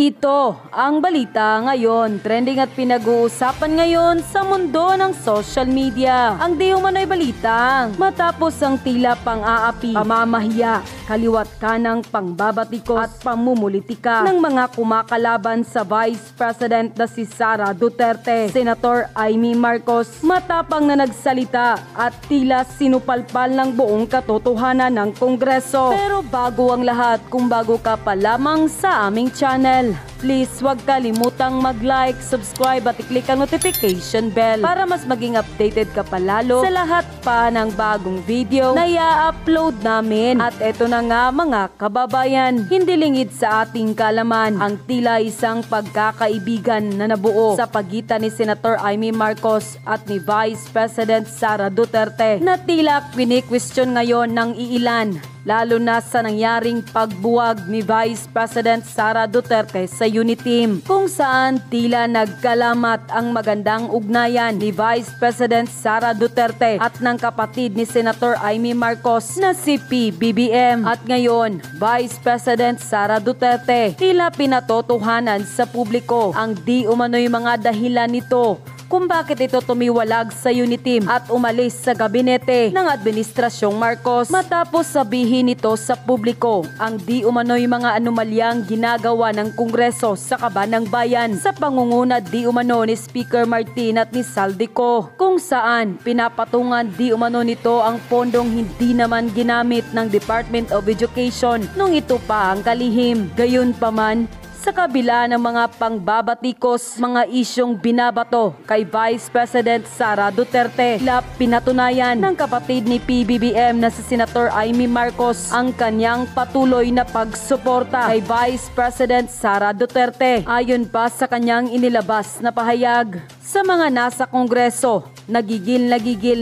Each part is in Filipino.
Ito ang balita ngayon, trending at pinag-uusapan ngayon sa mundo ng social media. Ang di umano'y balitang matapos ang tila pang-aapi, pamamahiya, kaliwat kanang pangbabatikos at pamumulitika ng mga kumakalaban sa Vice President na si Sara Duterte, Senator Amy Marcos matapang na nagsalita at tila sinupalpal ng buong katotohanan ng Kongreso. Pero bago ang lahat, kung bago ka pa lamang sa aming channel, please huwag kalimutang mag-like, subscribe at i-click ang notification bell para mas maging updated ka palalo sa lahat pa ng bagong video na i-upload namin. At eto na nga mga kababayan, hindi lingid sa ating kalaman ang tila isang pagkakaibigan na nabuo sa pagitan ni Senator Amy Marcos at ni Vice President Sara Duterte na tila kwini-question ngayon ng iilan, lalo na sa nangyaring pagbuwag ni Vice President Sara Duterte sa Uniteam, kung saan tila nagkalamat ang magandang ugnayan ni Vice President Sara Duterte at ng kapatid ni Senator Amy Marcos na si PBBM. At ngayon, Vice President Sara Duterte tila pinatotohanan sa publiko ang di umano'y mga dahilan nito kung bakit ito tumiwalag sa Uniteam at umalis sa gabinete ng Administrasyong Marcos matapos sabihin nito sa publiko ang di umano'y mga anomalyang ginagawa ng Kongreso sa kaban ng bayan sa pangunguna di umano ni Speaker Martin at ni Saldico, kung saan pinapatungan di umano nito ang pondong hindi naman ginamit ng Department of Education nung ito pa ang kalihim. Gayunpaman, sa kabila ng mga pangbabatikos, mga isyong binabato kay Vice President Sara Duterte, pinatunayan ng kapatid ni PBBM na si Senator Amy Marcos ang kanyang patuloy na pagsuporta kay Vice President Sara Duterte. Ayon pa sa kanyang inilabas na pahayag, sa mga nasa Kongreso, nagigil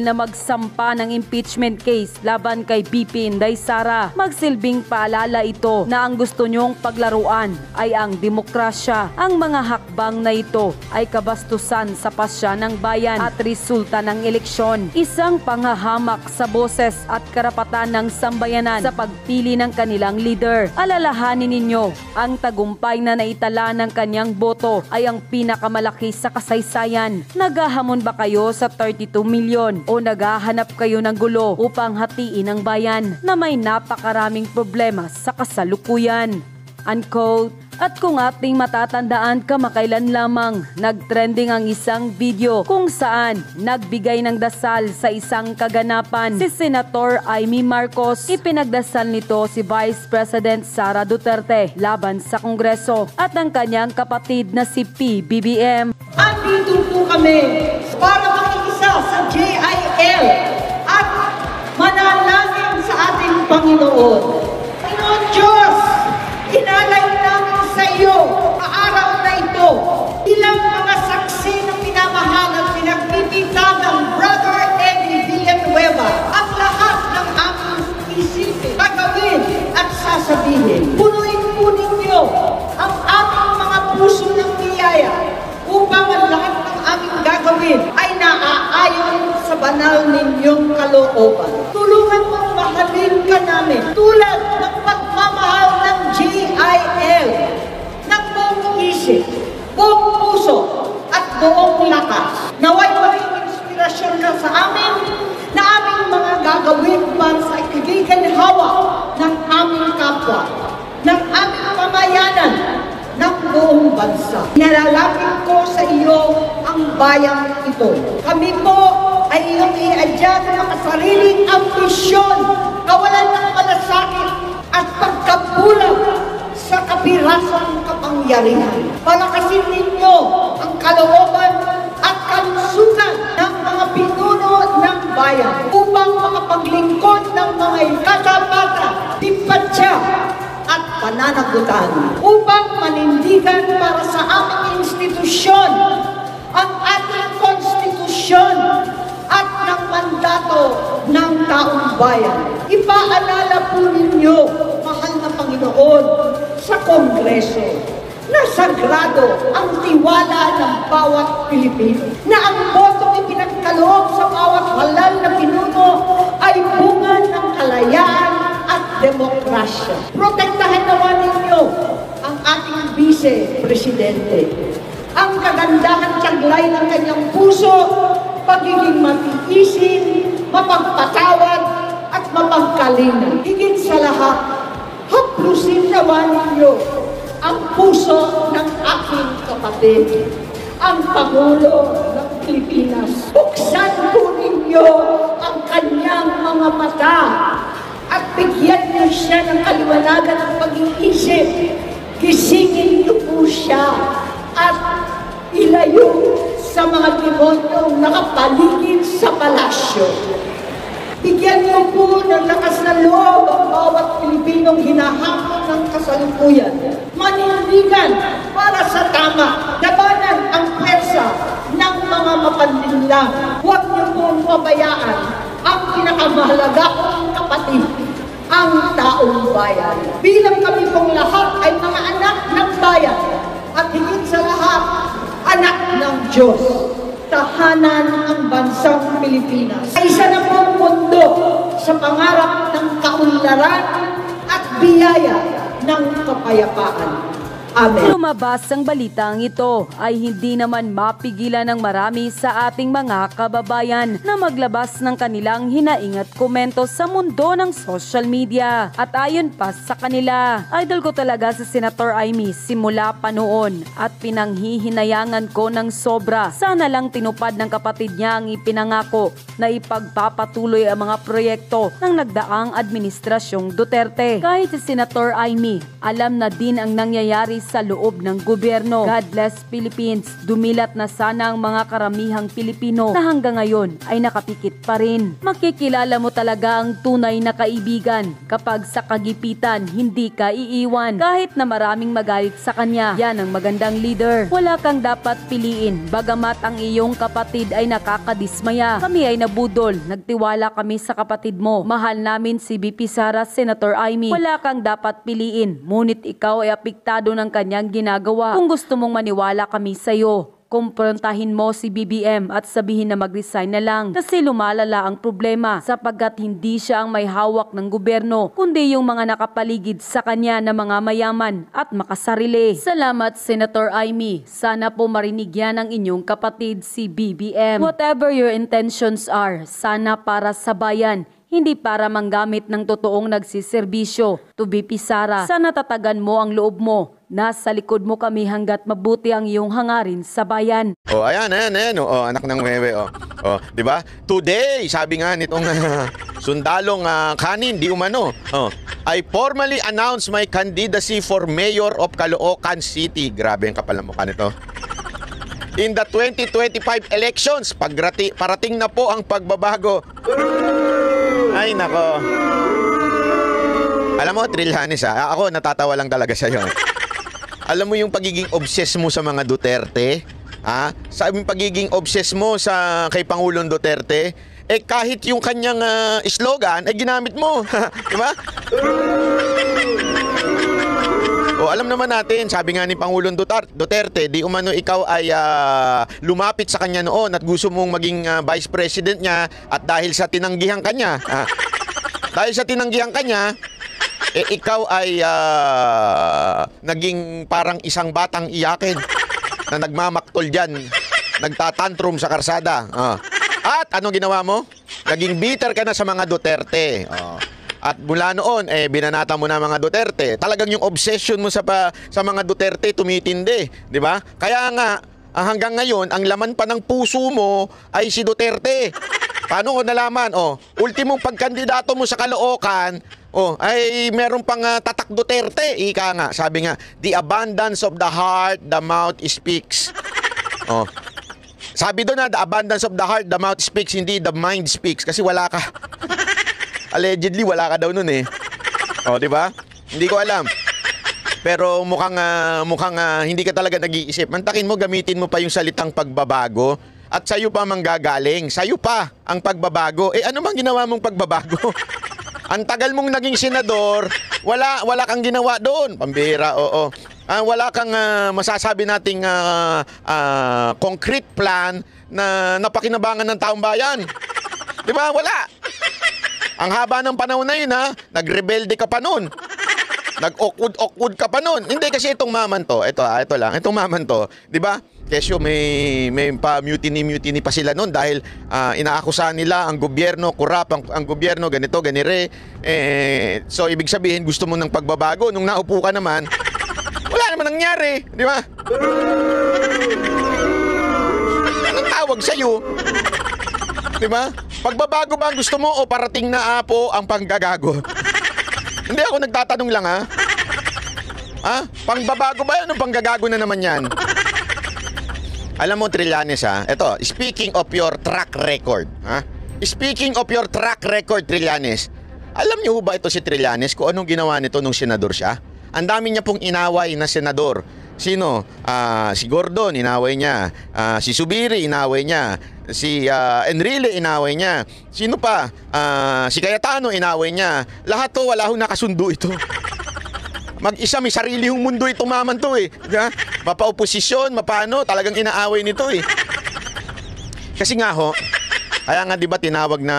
na magsampa ng impeachment case laban kay BP Inday Sara. Magsilbing paalala ito na ang gusto nyong paglaruan ay ang demokrasya. Ang mga hakbang na ito ay kabastusan sa pasya ng bayan at resulta ng eleksyon. Isang panghahamak sa boses at karapatan ng sambayanan sa pagpili ng kanilang leader. Alalahanin ninyo, ang tagumpay na naitala ng kanyang boto ay ang pinakamalaki sa kasaysayan. Naghahamon ba kayo sa 32 milyon o naghahanap kayo ng gulo upang hatiin ang bayan na may napakaraming problema sa kasalukuyan? Unquote. At kung ating matatandaan, kamakailan lamang nagtrending ang isang video kung saan nagbigay ng dasal sa isang kaganapan si Senator Amy Marcos. Ipinagdasal nito si Vice President Sara Duterte laban sa Kongreso at ang kanyang kapatid na si PBBM. Andito po kami para makikisa sa JIL at manalangin sa ating Panginoon. Panginoon Diyos, inalay namin sa iyo araw na ito ilang mga saksi ng pinamahal at pinagpipitang ng Brother Eddie Villanueva. Ang lahat ng aming isipin, gagawin at sasabihin. Punuin po ninyo ang aming mga puso ng biyaya upang ang lahat ng aming gagawin ay naaayon sa banal ninyong kalooban. Tulungan mong mahalin ka namin tulad ng pagmamahal ng JIL ng buong isip, buong puso at buong lakas. Naway maging inspirasyon ka sa amin na aming mga gagawin para sa ikigiganhawa ng aming kapwa, ng aming pamayanan, ng buong bansa. Nalalapit ko sa iyo ang bayang ito. Kami po ay iyong iadya ng makasariling ambisyon, kawalan ng malasakit at pagkabulag sa kapirasong kapangyarihan. Palakasin ninyo ang kalooban at kalusugan ng mga pinuno ng bayan upang makapaglingkod ng mga katapatan, simpatya at pananagutan upang manindigan para sa aming institusyon ang ating konstitusyon at ng mandato ng taong bayan. Ipaalala po ninyo, mahal na Panginoon, sa Kongreso na sagrado ang tiwala ng bawat Pilipino, na ang botong ipinagkaloob sa bawat halal na pinuno ay bunga ng kalayaan at demokrasya. Protektahan naman ninyo ang ating Vice Presidente. Ang kagandahan taglay ng kanyang puso, pagiging matiisin, mapagpatawad, at mapagkalina. Higit sa lahat, haplusin naman ninyo ang puso ng aking kapatid, ang Pangulo ng Pilipinas. Buksan po ninyo ang kanyang mga mata at bigyan niyo siya ng kaliwanagan ng pag-iisip. Gisingin niyo po siya at ilayo sa mga demonyong nakapaligid sa palasyo. Bigyan niyo po ng lakas na loob ang bawat Pilipinong hinahamon ng kasalukuyan. Manindigan para sa tama, labanan ang pwersa ng mga mapanlinlang. Huwag niyo pong pabayaan ang pinakamahalaga kong kapatid, ang taong bayan. Bilang kami pong lahat ay mga anak ng bayan at higit sa lahat, anak ng Diyos. Tahanan ang bansang Pilipinas. Ay isa na pong mundo sa pangarap ng kaunlaran at biyaya ng kapayapaan. Amen. Lumabas ang balitang ito ay hindi naman mapigilan ng marami sa ating mga kababayan na maglabas ng kanilang hinaing at komento sa mundo ng social media. At ayon pa sa kanila, idol ko talaga si Senator Amy simula pa noon at pinanghihinayangan ko ng sobra. Sana lang tinupad ng kapatid niya ang ipinangako na ipagpapatuloy ang mga proyekto ng nagdaang administrasyong Duterte. Kahit si Senator Amy, alam na din ang nangyayari sa loob ng gobyerno. God bless Philippines. Dumilat na sana ang mga karamihang Pilipino na hanggang ngayon ay nakapikit pa rin. Makikilala mo talaga ang tunay na kaibigan kapag sa kagipitan hindi ka iiwan. Kahit na maraming magalit sa kanya, yan ang magandang leader. Wala kang dapat piliin. Bagamat ang iyong kapatid ay nakakadismaya, kami ay nabudol. Nagtiwala kami sa kapatid mo. Mahal namin si BP Sara, Senator Amy. Wala kang dapat piliin. Ngunit ikaw ay apektado ng kanyang ginagawa. Kung gusto mong maniwala kami sa'yo, kumprontahin mo si BBM at sabihin na mag-resign na lang kasi lumalala ang problema sapagkat hindi siya ang may hawak ng gobyerno kundi yung mga nakapaligid sa kanya na mga mayaman at makasarili. Salamat Senator Amy. Sana po marinig yan ng inyong kapatid si BBM. Whatever your intentions are, sana para sa bayan, hindi para manggamit ng totoong nagsiservisyo. To BP Sara, sana tatagan mo ang loob mo. Nasa likod mo kami hanggat mabuti ang iyong hangarin sa bayan. Oh, ayan. Oh, anak ng Wewe. Oh, di ba? Today, sabi nga nitong sundalong kanin, di umano. I formally announced my candidacy for Mayor of Caloocan City. Grabe ang kapal ng mukha nito. In the 2025 elections, parating na po ang pagbabago. Ay, nako. Alam mo, Trilhanis, ako natatawa lang talaga sa'yo. Alam mo yung pagiging obsessed mo sa mga Duterte? Sa pagiging obsessed mo kay Pangulong Duterte, kahit yung kanyang slogan, ginamit mo. Di ba? Alam naman natin, sabi nga ni Pangulong Duterte, di umano ikaw ay lumapit sa kanya noon at gusto mong maging vice president niya at dahil sa tinanggihan kanya, ikaw ay naging parang isang batang iyakin na nagmamaktol dyan, nagtatantrum sa karsada. At anong ginawa mo? Naging bitter ka na sa mga Duterte. At mula noon, binanata mo na mga Duterte. Talagang yung obsession mo sa mga Duterte tumitindi, di ba? Kaya nga, hanggang ngayon, ang laman pa ng puso mo ay si Duterte. Paano ko nalaman? Ultimong pagkandidato mo sa Caloocan, ay meron pang tatak Duterte. Ika nga, sabi nga, the abundance of the heart, the mouth speaks. Sabi doon the abundance of the heart, the mouth speaks, hindi the mind speaks. Kasi wala ka. Allegedly, wala ka daw nun di ba? Hindi ko alam. Pero mukhang hindi ka talaga nag-iisip. Mantakin mo, gamitin mo pa yung salitang pagbabago. At sa'yo pa manggagaling. Sa'yo pa ang pagbabago. Ano bang ginawa mong pagbabago? Ang tagal mong naging senador, wala kang ginawa doon. Pambira, oo. Wala kang masasabi nating concrete plan na napakinabangan ng taong bayan. Di ba? Wala. Ang haba ng panahon na yun, nagrebelde ka pa noon. Nag-awkward ka pa nun. Hindi kasi itong maman to, ito lang, itong maman to, di ba? Kesyo may pa mutiny pa sila noon dahil inaakusahan nila ang gobyerno, kurap ang gobyerno, ganito, ganire. So ibig sabihin gusto mo ng pagbabago. Nung naupo ka naman, wala naman nangyari, di ba? Anong tawag sa'yo? Di ba? Pagbabago ba ang gusto mo o parating na apo ang panggagago? Hindi ako nagtatanong lang, ha? Ha? Pangbabago ba yan o panggagago na naman yan? Alam mo, Trillanes, ha? Ito, speaking of your track record, ha? Speaking of your track record, Trillanes, alam niyo ba ito si Trillanes kung anong ginawa nito nung senador siya? Ang dami niya pong inaway na senador. Sino? Si Gordon, inaway niya. Si Subiri, inaway niya. Si Enrile, inaway niya. Sino pa? Si Cayetano, inaway niya. Lahat to, wala hong nakasundo ito. Mag-isa, may sarili hong mundo itong maman to eh. Mapa-oposisyon, mapano, talagang inaaway nito eh. Kasi nga ho, kaya nga 'di ba tinawag na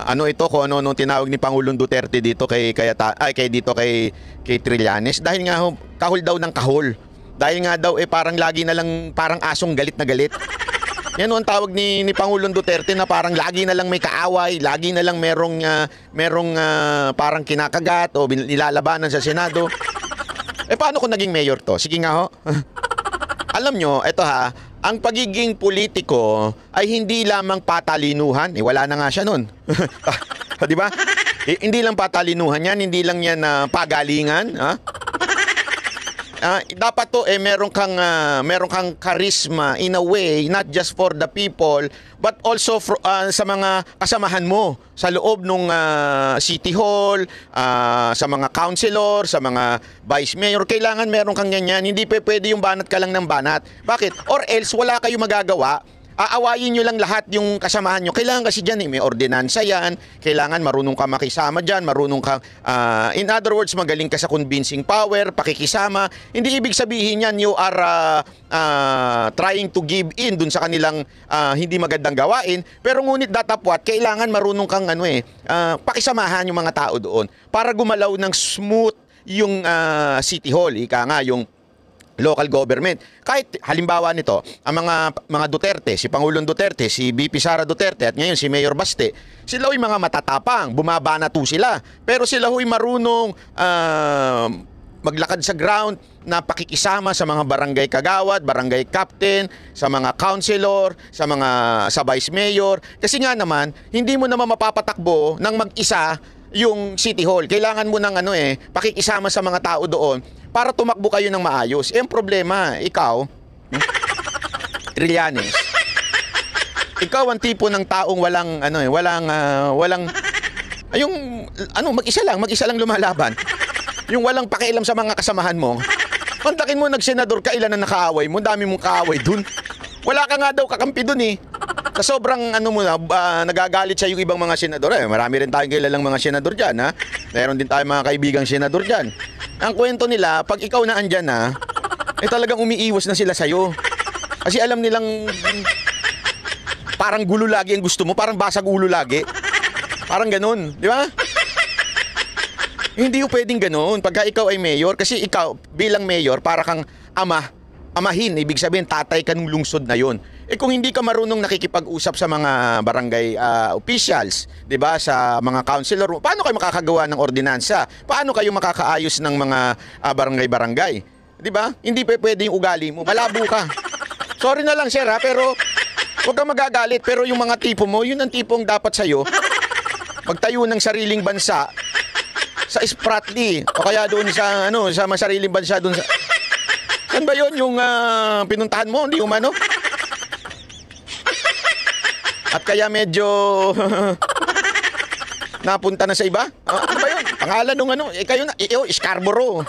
ano ito kung ano nung tinawag ni Pangulong Duterte dito kay Trillanes dahil nga ho, kahol daw ng kahol. Dahil nga daw parang lagi na lang parang asong galit na galit. Yan ang tawag ni Pangulong Duterte na parang lagi na lang may kaaway, lagi na lang merong parang kinakagat o nilalabanan sa Senado. Paano kung naging mayor to? Sige nga ho. Alam nyo, eto ha, ang pagiging politiko ay hindi lamang patalinuhan. Wala na nga siya nun. Di ba? Hindi lang patalinuhan yan, hindi lang yan pagalingan. Ha? Dapat to meron kang charisma in a way, not just for the people, but also sa mga kasamahan mo sa loob ng City Hall, sa mga councilor, sa mga vice mayor. Kailangan meron kang ganyan. Hindi pwede yung banat ka lang ng banat. Bakit? Or else wala kayong magagawa. Aawayin nyo lang lahat yung kasamahan nyo. Kailangan kasi dyan may ordinansa yan. Kailangan marunong ka makisama dyan. Marunong ka, in other words, magaling ka sa convincing power, pakikisama. Hindi ibig sabihin yan you are trying to give in dun sa kanilang hindi magandang gawain. Pero ngunit datapwat, kailangan marunong kang pakisamahan yung mga tao doon para gumalaw ng smooth yung City Hall. Ika nga yung local government. Kahit halimbawa nito, ang mga Duterte, si Pangulong Duterte, si VP Sara Duterte at ngayon si Mayor Baste, sila ho'y mga matatapang, bumabanato sila. Pero sila ho'y marunong maglakad sa ground na pakikisama sa mga barangay kagawad, barangay captain, sa mga councilor, sa vice mayor. Kasi nga naman, hindi mo naman mapapatakbo ng mag-isa yung City Hall. Kailangan mo ng pakikisama sa mga tao doon para tumakbo kayo ng maayos. Ang problema, ikaw, Trillanes, ikaw ang tipo ng taong mag-isa lang lumalaban. Yung walang pakialam sa mga kasamahan mo. Kontakin mo nagsenador ka, ilan na nakaaway mo, dami mong kaaway dun. Wala ka nga daw kakampi dun eh. Sa sobrang nagagalit sa yung ibang mga senador. Marami rin tayong kilalang mga senador dyan, ha? Meron din tayong mga kaibigang senador dyan. Ang kwento nila, pag ikaw na andyan na, talagang umiiwas na sila sa'yo. Kasi alam nilang parang gulo lagi ang gusto mo, parang basag ulo lagi. Parang ganun, di ba? Hindi yung pwedeng ganun pagka ikaw ay mayor. Kasi ikaw, bilang mayor, para kang amahin. Ibig sabihin, tatay ka ng lungsod na yon. Kung hindi ka marunong nakikipag-usap sa mga barangay officials, 'di ba, sa mga councilor, paano kayo makakagawa ng ordinansa? Paano kayo makakaayos ng mga barangay-barangay? 'Di ba? Hindi pwede yung ugali mo. Malabo ka. Sorry na lang, sir, ha, pero huwag kang magagalit. Pero yung mga tipo mo, yun ang tipong dapat sa'yo magtayo ng sariling bansa sa Spratly o kaya doon sa sa sariling bansa doon sa saan ba yun yung pinuntahan mo? Hindi umano? At kaya medyo napunta na sa iba? Ano ba yun? Pangalan nung kayo na, Scarborough.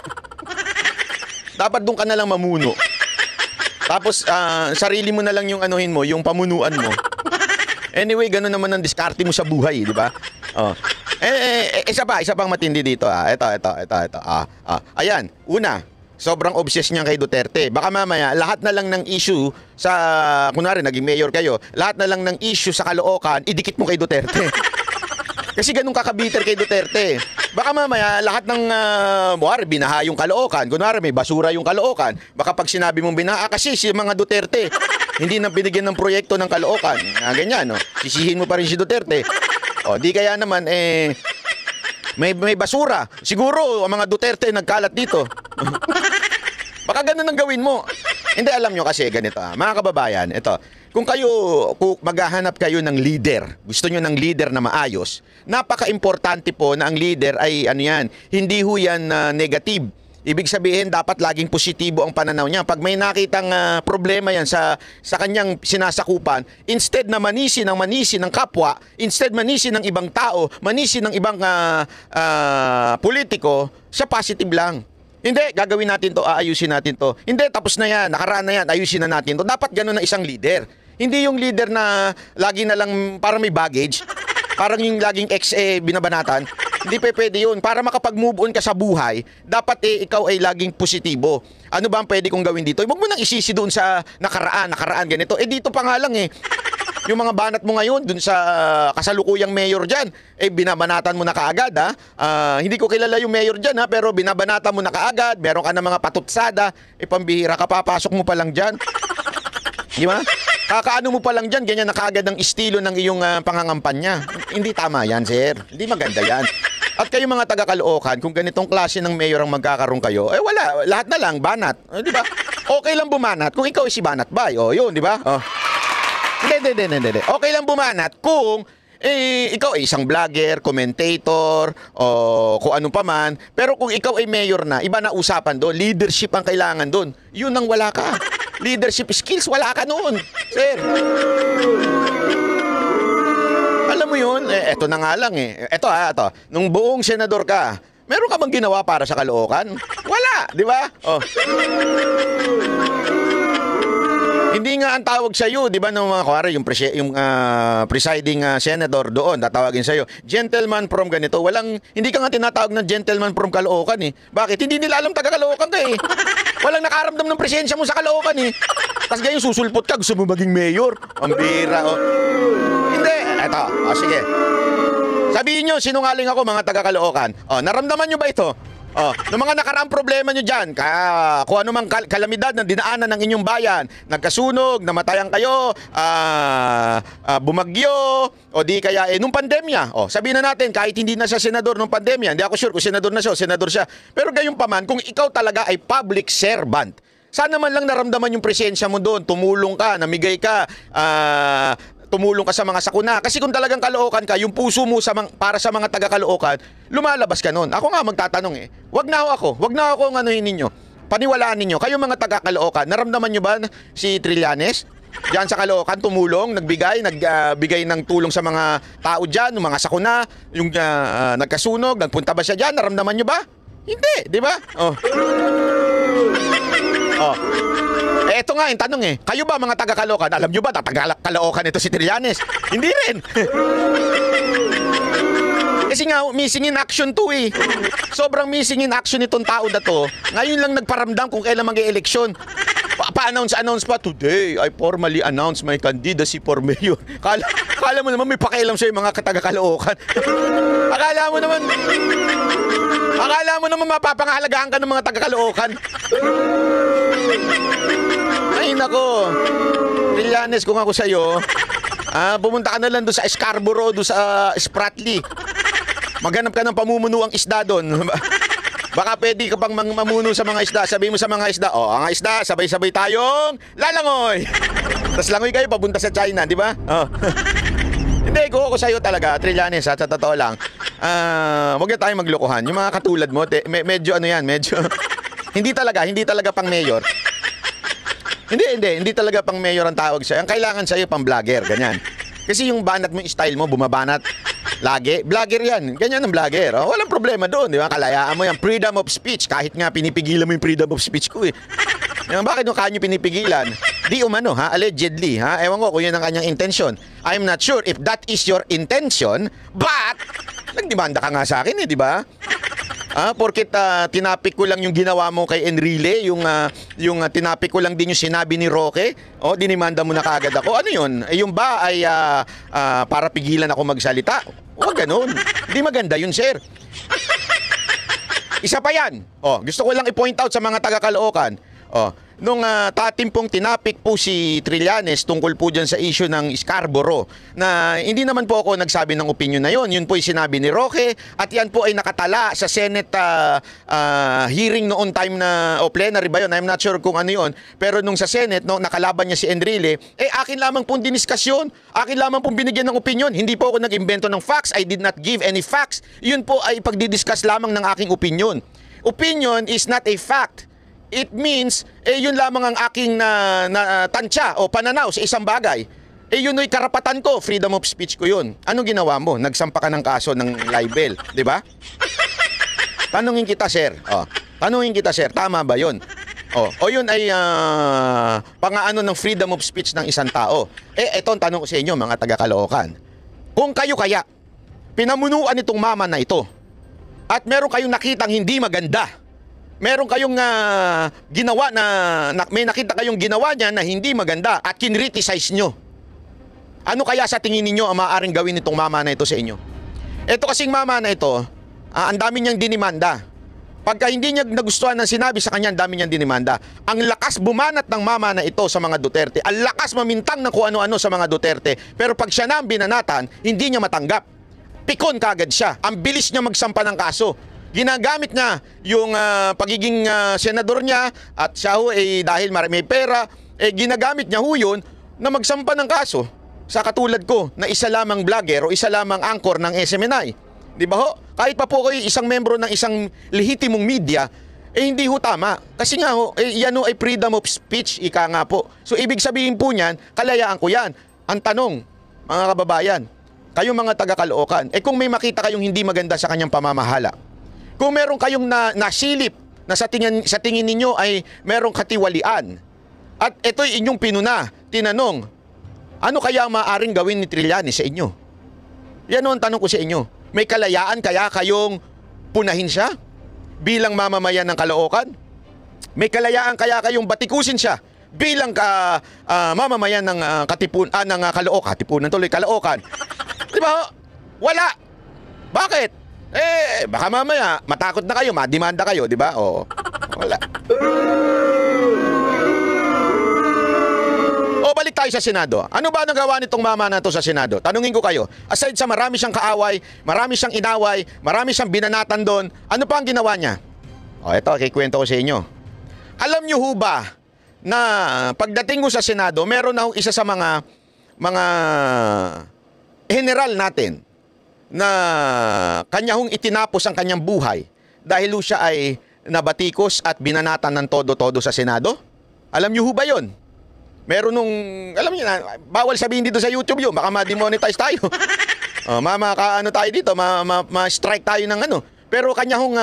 Dapat doon ka na lang mamuno. Tapos, sarili mo na lang yung anuhin mo, yung pamunuan mo. Anyway, gano'n naman ang diskarte mo sa buhay, di ba? Isa pang matindi dito. Ito. Ayan, una. Sobrang obsessed niya kay Duterte. Baka mamaya, lahat na lang ng issue kunwari, naging mayor kayo, lahat na lang ng issue sa Caloocan, idikit mo kay Duterte. Kasi ganun kakabiter kay Duterte. Baka mamaya lahat ng binaha yung Caloocan. Kunwari may basura yung Caloocan. Baka pag sinabi mong binaha kasi si mga Duterte hindi na binigyan ng proyekto ng Caloocan. Ganyan, no? Sisihin mo pa rin si Duterte. O, di kaya naman, may basura. Siguro, ang mga Duterte nagkalat dito. Baka ganun ang gawin mo. Hindi, alam nyo kasi, ganito. Mga kababayan, ito. Kung maghahanap kayo ng leader, gusto nyo ng leader na maayos, napaka-importante po na ang leader ay, hindi ho yan negative. Ibig sabihin, dapat laging positibo ang pananaw niya. Pag may nakitang problema yan sa kanyang sinasakupan, instead na manisi ng kapwa, instead manisi ng ibang tao, manisi ng ibang politiko, siya positive lang. Hindi, gagawin natin to, aayusin natin to. Hindi, tapos na yan, nakaraan na yan, ayusin na natin to. Dapat ganun ang isang leader. Hindi yung leader na lagi na lang parang may baggage, parang yung laging binabanatan. Hindi pwede yun. Para makapag-move on ka sa buhay, dapat ikaw ay laging positibo. Ano ba ang pwede kong gawin dito? Huwag mo nang isisi doon sa nakaraan ganito. Dito pa nga lang yung mga banat mo ngayon dun sa kasalukuyang mayor dyan, binabanatan mo na kaagad, ha? Hindi ko kilala yung mayor dyan, ha? Pero binabanatan mo na kaagad, meron ka na mga patutsada, pambihira ka, papasok mo pa lang dyan. Di ba? Kakaano mo pa lang dyan, ganyan na kaagad ang estilo ng iyong pangangampanya. Hindi tama yan, sir. Hindi maganda yan. At kayo mga taga-Caloocan, kung ganitong klase ng mayor ang magkakaroon kayo, wala, lahat na lang, banat. Di ba? Okay lang bumanat kung ikaw si Banat Bay. Yun, di ba? Hindi. Okay lang bumanat kung ikaw ay isang vlogger, commentator, o kung ano pa man. Pero kung ikaw ay mayor na, iba na usapan doon. Leadership ang kailangan doon. Yun ang wala ka. Leadership skills, wala ka noon. Sir. Alam mo yun, eto na nga lang Eto nung buong senador ka, meron ka bang ginawa para sa Caloocan? Wala, di ba? Hindi nga ang tawag sa iyo, 'di ba, ng mga kuwari yung presiding senador doon, tatawagin sa iyo, gentleman from ganito. Hindi ka nga tinatawag na gentleman from Caloocan Bakit? Hindi nila alam taga Caloocan ka Walang nakaramdam ng presensya mo sa Caloocan Tapos ganyan susulpot ka, gusto mo maging mayor. Ang bira Hindi, eto, sige. Sabihin nyo, sinungaling ako mga taga Caloocan. Naramdaman nyo ba ito? Noong mga nakaraang problema nyo dyan, kung ano mang kalamidad na dinaanan ng inyong bayan, nagkasunog, namatayan kayo, bumagyo, o di kaya nung pandemya, sabihin na natin, kahit hindi na siya senador nung pandemya, hindi ako sure kung senador na siya o senador siya, pero gayon pa man, kung ikaw talaga ay public servant, sana man lang naramdaman yung presensya mo doon, tumulong ka, namigay ka, tumulong ka sa mga sakuna. Kasi kung talagang Caloocan ka, yung puso mo para sa mga taga-Caloocan, lumalabas ka nun. Ako nga magtatanong Wag na ako ang anuhin ninyo. Paniwalaan ninyo. Kayo mga taga-Caloocan, naramdaman nyo ba si Trillanes? Diyan sa Caloocan, tumulong, nagbigay ng tulong sa mga tao dyan, yung mga sakuna, yung nagkasunog, nagpunta ba siya dyan? Naramdaman nyo ba? Hindi, di ba? Eto nga yung tanong kayo ba mga taga-Caloocan, alam nyo ba taga-Caloocan ito si Trillanes? Hindi rin. Kasi nga missing in action to Sobrang missing in action itong tao na to. Ngayon lang nagparamdam kung kailan mag-e-eleksyon. Pa-announce pa, today I formally announce my candidacy for mayor. Kala mo naman may pakialam sa'yo mga taga-Caloocan. Akala mo naman mapapangahalagaan ka ng mga taga-Caloocan. Ay nako, Trillanes, kung ako sa'yo, pumunta ka na lang doon sa Scarborough, doon sa Spratly. Maghanap ka ng pamumunuang isda doon. Baka pwede ka pang mamuno sa mga isda. Sabihin mo sa mga isda, ang isda, sabay-sabay tayong lalangoy. Tapos langoy kayo papunta sa China, di ba? Hindi, kung ako sa'yo talaga, Trillanes, sa totoo lang, huwag na tayong maglokohan. Yung mga katulad mo, medyo hindi talaga pang mayor. Hindi talaga pang mayor ang tawag sa'yo. Ang kailangan sa'yo pang vlogger, ganyan. Kasi yung banat mo, yung style mo, bumabanat lagi. Vlogger yan. Ganyan ang vlogger. Walang problema doon, di ba? Kalayaan mo yan. Freedom of speech. Kahit nga pinipigilan mo yung freedom of speech ko Bakit yung kanyo pinipigilan? Di umano, allegedly, Ewan ko kung yun ang kanyang intention. I'm not sure if that is your intention, but nagdemanda ka nga sa akin di ba? Porket tinapik ko lang yung ginawa mo kay Enrile, yung tinapik ko lang din yung sinabi ni Roque, dinimanda mo na kaagad ako. Ano yun? Yung ba ay para pigilan ako magsalita? Huwag ganun. Hindi maganda yun, sir. Isa pa yan. Gusto ko lang i-point out sa mga taga-Caloocan. Nung tatimpong tinapik po si Trillanes tungkol po dyan sa issue ng Scarborough, na hindi naman po ako nagsabi ng opinion na yon. Yun po yung sinabi ni Roque, at yan po ay nakatala sa Senate hearing noon time na, plenary ba yun? I'm not sure kung ano yun. Pero nung sa Senate, nakalaban niya si Enrile, akin lamang pong diniskasyon, akin lamang pong binigyan ng opinion. Hindi po ako nag-imbento ng facts. I did not give any facts. Yun po ay pagdidiscuss lamang ng aking opinion. Opinion is not a fact. It means, yun lamang ang aking tansya o pananaw sa isang bagay. Yun ay karapatan ko, freedom of speech ko yun. Anong ginawa mo? Nagsampa ka ng kaso ng libel, di ba? Tanungin kita, sir. Tanungin kita, sir. Tama ba yun? O yun ay pangaano ng freedom of speech ng isang tao. Ito ang tanong ko sa inyo, mga taga-Caloocan. Kung kayo kaya, pinamunuan itong mama na ito, at meron kayong nakitang hindi maganda, meron kayong ginawa may nakita kayong ginawa niya na hindi maganda at kinriticize nyo, ano kaya sa tingin ninyo ang maaaring gawin nitong mama na ito sa inyo? Ito kasing mama na ito, ang dami niyang dinimanda. Pagka hindi niya nagustuhan ng sinabi sa kanya, ang dami niyang dinimanda. Ang lakas bumanat ng mama na ito sa mga Duterte. Ang lakas mamintang ng kung ano-ano sa mga Duterte. Pero pag siya na ang binanatan, hindi niya matanggap. Pikon kagad siya. Ang bilis niya magsampa ng kaso. Ginagamit niya yung pagiging senador niya, at siya ho dahil may pera, ginagamit niya ho yun na magsampa ng kaso sa katulad ko na isa lamang vlogger o isa lamang anchor ng SMNI. Di ba ho? Kahit pa po kayo isang membro ng isang lehitimong media, hindi ho tama. Kasi nga ho, yan ho ay freedom of speech, ika nga po. So ibig sabihin po niyan, kalayaan ko yan. Ang tanong, mga kababayan, kayong mga taga-Caloocan, kung may makita kayong hindi maganda sa kanyang pamamahala, kung meron kayong nasilip na sa tingin ninyo ay merong katiwalian, at ito'y inyong pinuna, tinanong, ano kaya ang maaaring gawin ni Trillanes sa inyo? Yan ang tanong ko sa inyo. May kalayaan kaya kayong punahin siya bilang mamamayan ng Caloocan? May kalayaan kaya kayong batikusin siya bilang mamamayan ng ng Caloocan? Katipunan tuloy, Caloocan. Di ba? Wala. Bakit? Baka mamaya matakot na kayo, madimanda kayo, di ba? Wala. Balik tayo sa Senado. Ano ba nagawa nitong mama na to sa Senado? Tanungin ko kayo. Aside sa marami siyang kaaway, marami siyang inaway, marami siyang binanatan doon, ano pa ang ginawa niya? Ito, kikwento ko sa inyo. Alam niyo ho ba na pagdating ko sa Senado, meron na isa sa mga general natin na kanya hong itinapos ang kanyang buhay dahil siya ay nabatikos at binanatan ng todo-todo sa Senado? Alam niyo ho ba yun? Meron nung, alam niyo na, bawal sabihin dito sa YouTube yun, baka ma-demonetize tayo. Ano tayo dito, ma-strike tayo ng ano. Pero kanya hong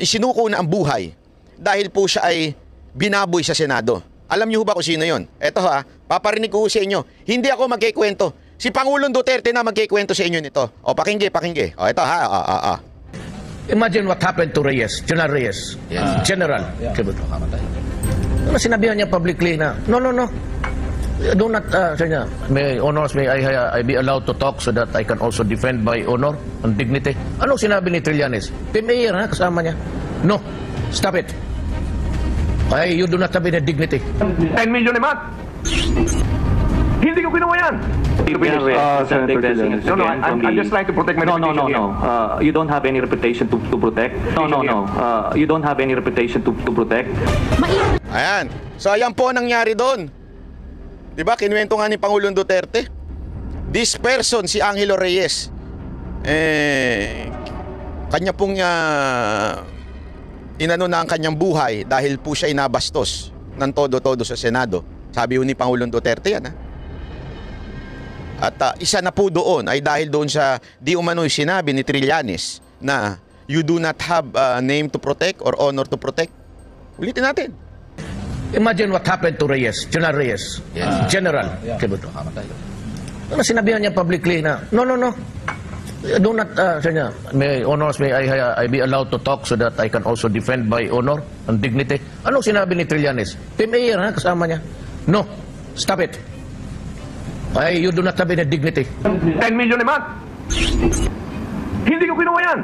isinuko na ang buhay dahil po siya ay binaboy sa Senado. Alam niyo ba kung sino yon? Eto paparinig ko sa inyo. Hindi ako magkikwento. Si Pangulong Duterte na magkikwento sa inyo nito. Pakinggi. Ito Imagine what happened to Reyes, General Reyes. General. Sinabihan niya publicly na, no. Do not, may honors, may I be allowed to talk so that I can also defend my honor and dignity. Anong sinabi ni Trillanes? Mayor, kasama niya. No, stop it. You do not have any dignity. 10 million a month. Hindi ko ginawa yan. Senator Trillanes. No, I'm just trying to protect my reputation here. You don't have any reputation to protect. You don't have any reputation to protect. Ayan. So ayan po ang nangyari doon. Diba, kinuwento nga ni Pangulong Duterte. This person, si Angelo Reyes, kanya pong inano na ang kanyang buhay dahil po siya inabastos ng todo-todo sa Senado. Sabi ni Pangulong Duterte yan. At isa na po doon ay dahil doon sa di umano'y sinabi ni Trillanes na you do not have a name to protect or honor to protect. Ulitin natin. Imagine what happened to Reyes, General Reyes. General. Sinabihan niya publicly na, no. Do not, may honors, may I be allowed to talk so that I can also defend my honor and dignity. Anong sinabi ni Trillanes? Team Mayor, ha, kasama niya. No, stop it. You do not have any dignity. 10 million a month. Hindi ko kinuha yan.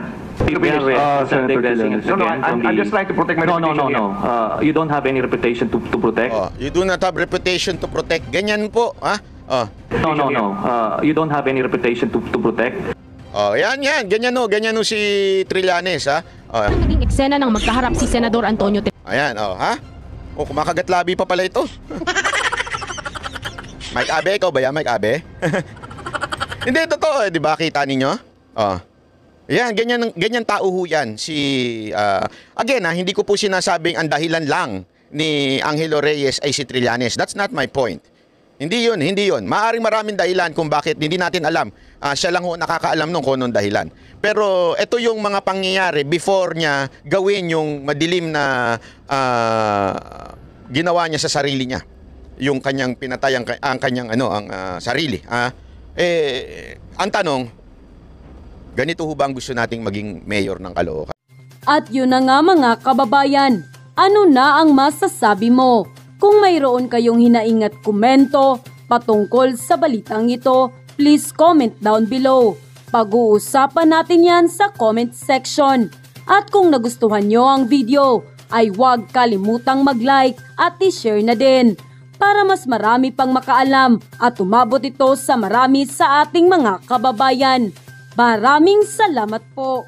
Senator Trillanes, No, again, from I'm the- just trying to protect my reputation here. You don't have any reputation to protect. Oh, you do not have reputation to protect. Ganyan po, ha? Oh. No. You don't have any reputation to protect. Oh, yan. Ganyan no si Trillanes, ha? Oh. Naging eksena ng magkaharap si Senador Antonio Ayan, ha? Oh, kumakagat labi pa pala ito. Mike Abe, ikaw ba yan, Mike Abe? Hindi, totoo, di ba? Kita ninyo? Oh. Yan, ganyan tao ho yan. Again, hindi ko po sinasabing ang dahilan lang ni Angelo Reyes ay si Trillanes. That's not my point. Hindi yun. Maaring maraming dahilan kung bakit hindi natin alam. Siya lang ho nakakaalam nung kung anong dahilan. Pero ito yung mga pangyayari before niya gawin yung madilim na ginawa niya sa sarili niya. Yung kanyang pinatay ang kanyang sarili. Ang tanong, ganito ho ba ang gusto nating maging mayor ng Caloocan? At yun na nga mga kababayan, ano na ang masasabi mo? Kung mayroon kayong hinaing at komento patungkol sa balitang ito, please comment down below. Pag-uusapan natin yan sa comment section. At kung nagustuhan nyo ang video, ay huwag kalimutang mag-like at i-share na din para mas marami pang makaalam at umabot ito sa marami sa ating mga kababayan. Maraming salamat po!